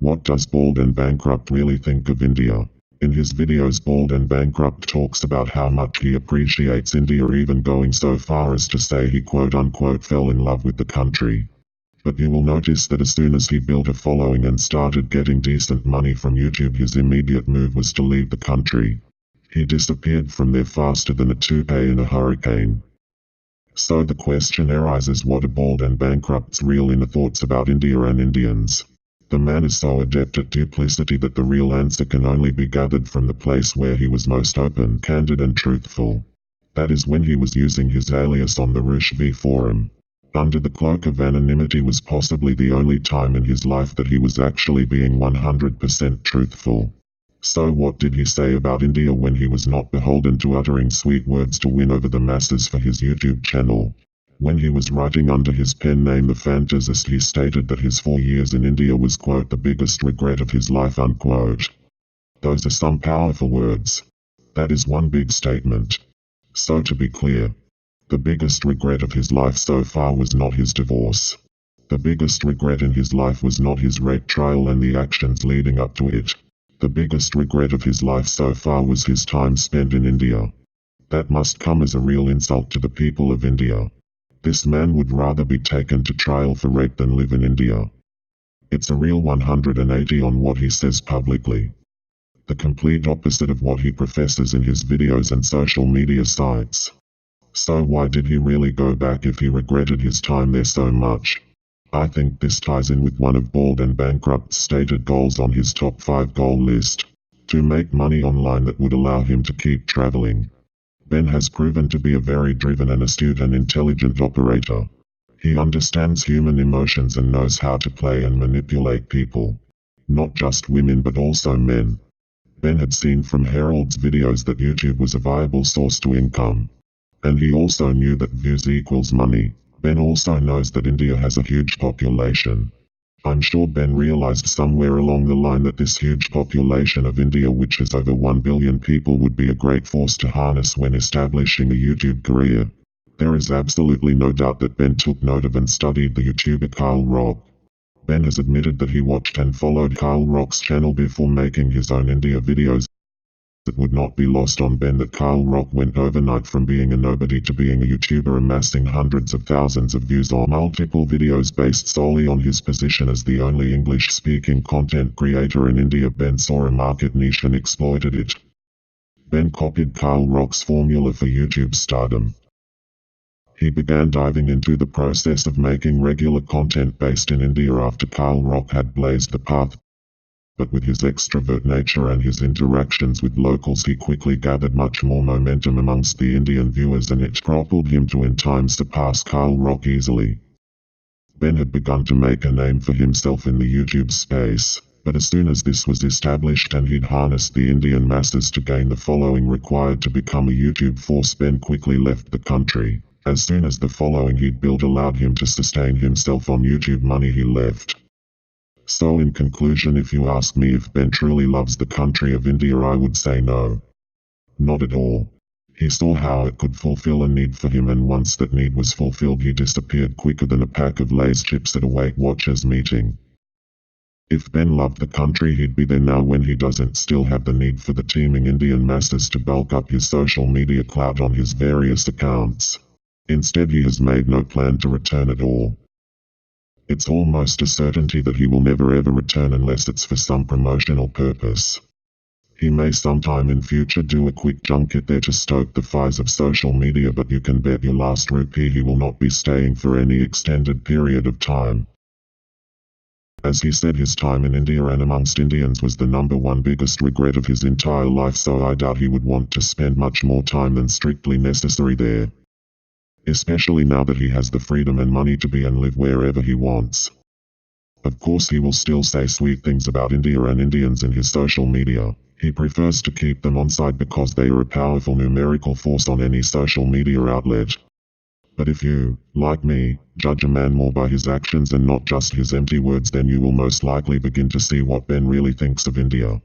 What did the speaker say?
What does Bald and Bankrupt really think of India? In his videos, Bald and Bankrupt talks about how much he appreciates India, even going so far as to say he quote-unquote fell in love with the country. But you will notice that as soon as he built a following and started getting decent money from YouTube, his immediate move was to leave the country. He disappeared from there faster than a toupee in a hurricane. So the question arises, what are Bald and Bankrupt's real inner thoughts about India and Indians? The man is so adept at duplicity that the real answer can only be gathered from the place where he was most open, candid and truthful. That is when he was using his alias on the Roosh V forum. Under the cloak of anonymity was possibly the only time in his life that he was actually being 100% truthful. So what did he say about India when he was not beholden to uttering sweet words to win over the masses for his YouTube channel? When he was writing under his pen name The Fantasist, he stated that his 4 years in India was quote the biggest regret of his life unquote. Those are some powerful words. That is one big statement. So to be clear, the biggest regret of his life so far was not his divorce. The biggest regret in his life was not his rape trial and the actions leading up to it. The biggest regret of his life so far was his time spent in India. That must come as a real insult to the people of India. This man would rather be taken to trial for rape than live in India. It's a real 180 on what he says publicly. The complete opposite of what he professes in his videos and social media sites. So why did he really go back if he regretted his time there so much? I think this ties in with one of Bald and Bankrupt's stated goals on his top 5 goal list: to make money online that would allow him to keep traveling. Ben has proven to be a very driven and astute and intelligent operator. He understands human emotions and knows how to play and manipulate people. Not just women but also men. Ben had seen from Harold's videos that YouTube was a viable source to income. And he also knew that views equals money. Ben also knows that India has a huge population. I'm sure Ben realized somewhere along the line that this huge population of India, which is over 1 billion people, would be a great force to harness when establishing a YouTube career. There is absolutely no doubt that Ben took note of and studied the YouTuber Carl Rock. Ben has admitted that he watched and followed Carl Rock's channel before making his own India videos. It would not be lost on Ben that Carl Rock went overnight from being a nobody to being a YouTuber, amassing hundreds of thousands of views on multiple videos based solely on his position as the only English-speaking content creator in India. Ben saw a market niche and exploited it. Ben copied Carl Rock's formula for YouTube stardom. He began diving into the process of making regular content based in India after Carl Rock had blazed the path. But with his extrovert nature and his interactions with locals, he quickly gathered much more momentum amongst the Indian viewers, and it propelled him to in time surpass Carl Rock easily. Ben had begun to make a name for himself in the YouTube space, but as soon as this was established and he'd harnessed the Indian masses to gain the following required to become a YouTube force, Ben quickly left the country. As soon as the following he'd built allowed him to sustain himself on YouTube money, he left. So in conclusion, if you ask me if Ben truly loves the country of India, I would say no. Not at all. He saw how it could fulfill a need for him, and once that need was fulfilled, he disappeared quicker than a pack of Lay's chips at a Weight Watchers meeting. If Ben loved the country, he'd be there now when he doesn't still have the need for the teeming Indian masses to bulk up his social media clout on his various accounts. Instead, he has made no plan to return at all. It's almost a certainty that he will never ever return unless it's for some promotional purpose. He may sometime in future do a quick junket there to stoke the fires of social media, but you can bet your last rupee he will not be staying for any extended period of time. As he said, his time in India and amongst Indians was the #1 biggest regret of his entire life, so I doubt he would want to spend much more time than strictly necessary there. Especially now that he has the freedom and money to be and live wherever he wants. Of course, he will still say sweet things about India and Indians in his social media. He prefers to keep them on side because they are a powerful numerical force on any social media outlet. But if you, like me, judge a man more by his actions and not just his empty words, then you will most likely begin to see what Ben really thinks of India.